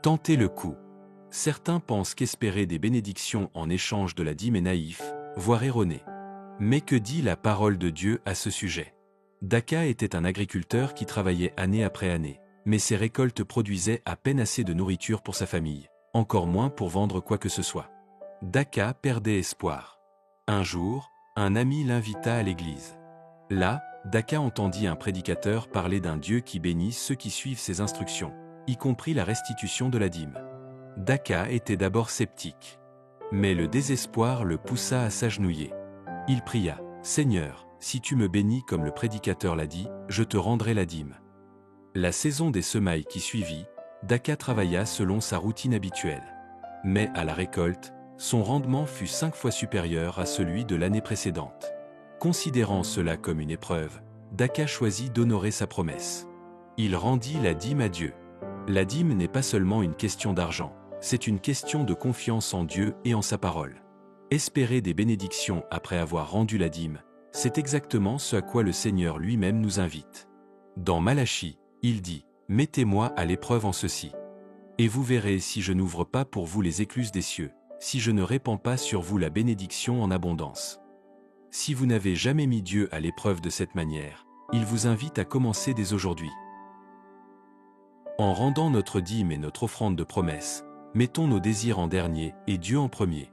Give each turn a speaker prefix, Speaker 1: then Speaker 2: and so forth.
Speaker 1: Tentez le coup. Certains pensent qu'espérer des bénédictions en échange de la dîme est naïf, voire erroné. Mais que dit la parole de Dieu à ce sujet? Daka était un agriculteur qui travaillait année après année, mais ses récoltes produisaient à peine assez de nourriture pour sa famille, encore moins pour vendre quoi que ce soit. Daka perdait espoir. Un jour, un ami l'invita à l'église. Là, Daka entendit un prédicateur parler d'un Dieu qui bénit ceux qui suivent ses instructions, y compris la restitution de la dîme. Daka était d'abord sceptique. Mais le désespoir le poussa à s'agenouiller. Il pria, « Seigneur, si tu me bénis comme le prédicateur l'a dit, je te rendrai la dîme. » La saison des semailles qui suivit, Daka travailla selon sa routine habituelle. Mais à la récolte, son rendement fut 5 fois supérieur à celui de l'année précédente. Considérant cela comme une épreuve, Daka choisit d'honorer sa promesse. Il rendit la dîme à Dieu. La dîme n'est pas seulement une question d'argent, c'est une question de confiance en Dieu et en sa parole. Espérer des bénédictions après avoir rendu la dîme, c'est exactement ce à quoi le Seigneur lui-même nous invite. Dans Malachie, il dit « Mettez-moi à l'épreuve en ceci. Et vous verrez si je n'ouvre pas pour vous les écluses des cieux, si je ne répands pas sur vous la bénédiction en abondance. » Si vous n'avez jamais mis Dieu à l'épreuve de cette manière, il vous invite à commencer dès aujourd'hui. En rendant notre dîme et notre offrande de promesse, mettons nos désirs en dernier et Dieu en premier.